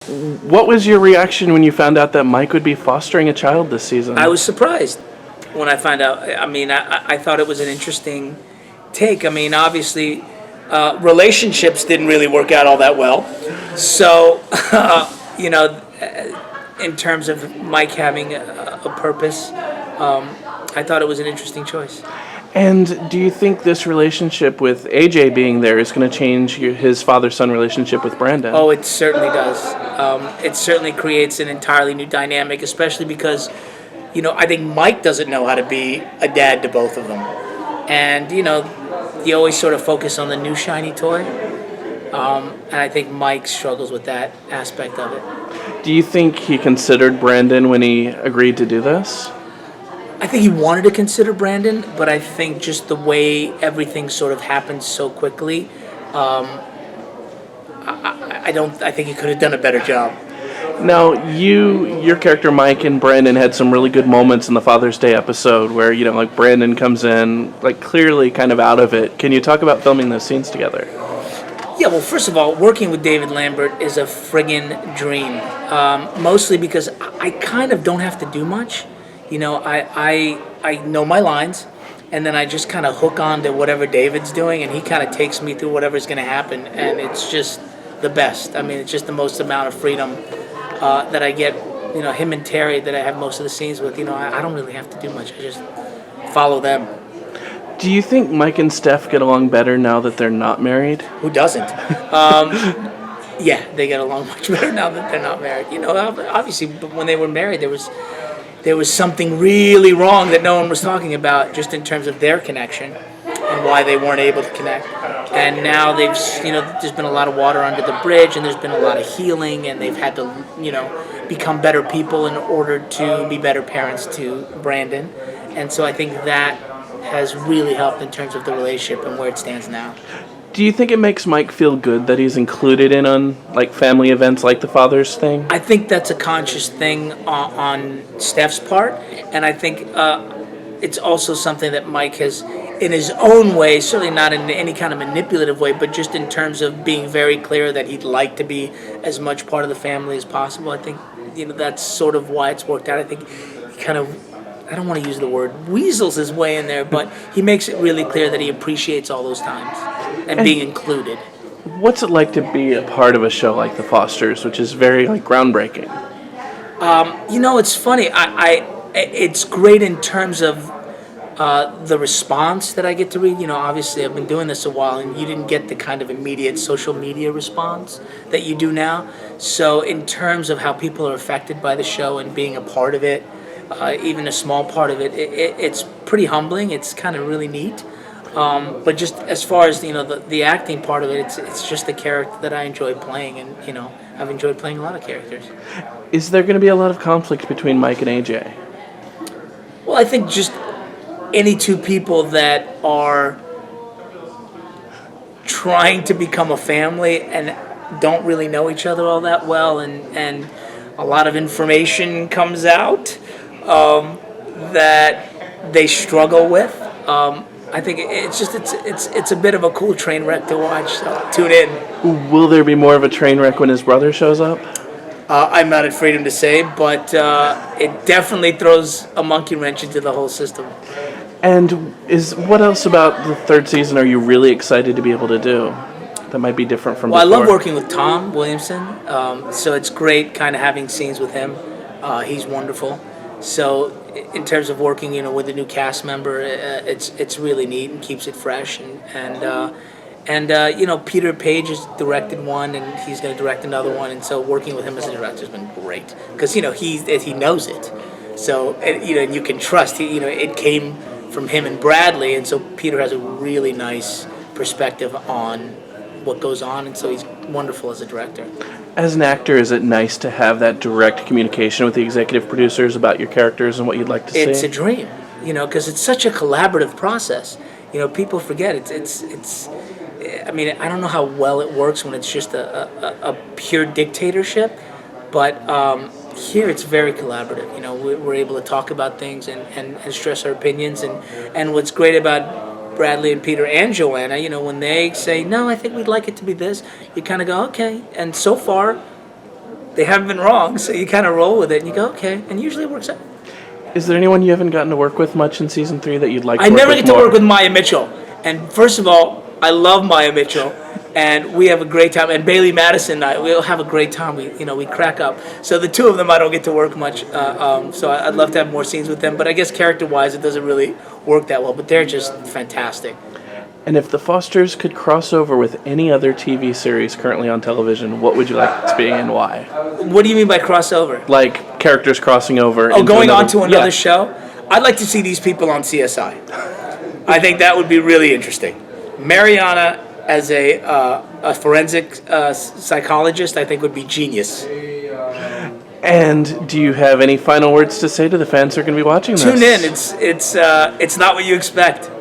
What was your reaction when you found out that Mike would be fostering a child this season? I was surprised when I found out. I mean, I thought it was an interesting take. I mean, obviously, relationships didn't really work out all that well. So, you know, in terms of Mike having a purpose, I thought it was an interesting choice. And do you think this relationship with AJ being there is going to change his father-son relationship with Brandon? Oh, it certainly does. It certainly creates an entirely new dynamic, especially because, I think Mike doesn't know how to be a dad to both of them. And, you always sort of focus on the new shiny toy. And I think Mike struggles with that aspect of it. Do you think he considered Brandon when he agreed to do this? I think he wanted to consider Brandon, but I think just the way everything sort of happened so quickly, I think he could have done a better job. Now, your character Mike and Brandon had some really good moments in the Father's Day episode where, like Brandon comes in, like clearly kind of out of it. Can you talk about filming those scenes together? Yeah, well, first of all, working with David Lambert is a friggin' dream. Mostly because I kind of don't have to do much. I know my lines, and then I just kind of hook on to whatever David's doing, and he kind of takes me through whatever's going to happen, and it's just the best. I mean, it's just the most amount of freedom that I get. Him and Terry that I have most of the scenes with. I don't really have to do much. I just follow them. Do you think Mike and Steph get along better now that they're not married? Who doesn't? Yeah, they get along much better now that they're not married. Obviously, when they were married, there was something really wrong that no one was talking about, just in terms of their connection and why they weren't able to connect. And now there's been a lot of water under the bridge, and there's been a lot of healing, and they've had to, become better people in order to be better parents to Brandon. And so I think that has really helped in terms of the relationship and where it stands now. Do you think it makes Mike feel good that he's included in on like family events like the Father's thing? I think that's a conscious thing on Steph's part, and I think it's also something that Mike has, in his own way, certainly not in any kind of manipulative way, but just in terms of being very clear that he'd like to be as much part of the family as possible. I think that's sort of why it's worked out. I think he kind of, I don't want to use the word weasels his way in there, but he makes it really clear that he appreciates all those times and being included. What's it like to be a part of a show like The Fosters, which is very groundbreaking? It's funny. It's great in terms of the response that I get to read. Obviously I've been doing this a while, and you didn't get the kind of immediate social media response that you do now. So in terms of how people are affected by the show and being a part of it, even a small part of it, it's pretty humbling. It's kind of really neat. But just as far as the acting part of it, it's just a character that I enjoy playing, and I've enjoyed playing a lot of characters. Is there going to be a lot of conflict between Mike and AJ? Well, I think just any two people that are trying to become a family and don't really know each other all that well, and a lot of information comes out that they struggle with. I think it's a bit of a cool train wreck to watch. So tune in. Will there be more of a train wreck when his brother shows up? I'm not at freedom to say, but it definitely throws a monkey wrench into the whole system. And what else about the third season are you really excited to be able to do that might be different from before? I love working with Tom Williamson, so it's great kind of having scenes with him. He's wonderful. So in terms of working, with a new cast member, it's really neat and keeps it fresh. And Peter Page has directed one, and he's going to direct another one. And so working with him as a director has been great because he knows it. So and you can trust. It came from him and Bradley, and so Peter has a really nice perspective on what goes on, and so he's wonderful as a director. As an actor, is it nice to have that direct communication with the executive producers about your characters and what you'd like to see? It's a dream, because it's such a collaborative process. People forget it's. I mean, I don't know how well it works when it's just a pure dictatorship, but here it's very collaborative. We're able to talk about things and stress our opinions, and what's great about Bradley and Peter and Joanna, when they say, no, I think we'd like it to be this, you kind of go, okay. And so far, they haven't been wrong, so you kind of roll with it and you go, okay, and usually it works out. Is there anyone you haven't gotten to work with much in season 3 that you'd like to I work never with get to more? work with Maya Mitchell, and first of all, I love Maya Mitchell, and we have a great time. And Bailey Madison, we'll have a great time. We crack up. So the two of them, I don't get to work much. So I'd love to have more scenes with them. But I guess character-wise, it doesn't really work that well. But they're just fantastic. And if the Fosters could cross over with any other TV series currently on television, what would you like it to be and why? What do you mean by crossover? Like characters crossing over. Oh, going on to another yeah. show? I'd like to see these people on CSI. I think that would be really interesting. Mariana as a forensic psychologist, I think would be genius. And do you have any final words to say to the fans who are going to be watching this? Tune in. It's not what you expect.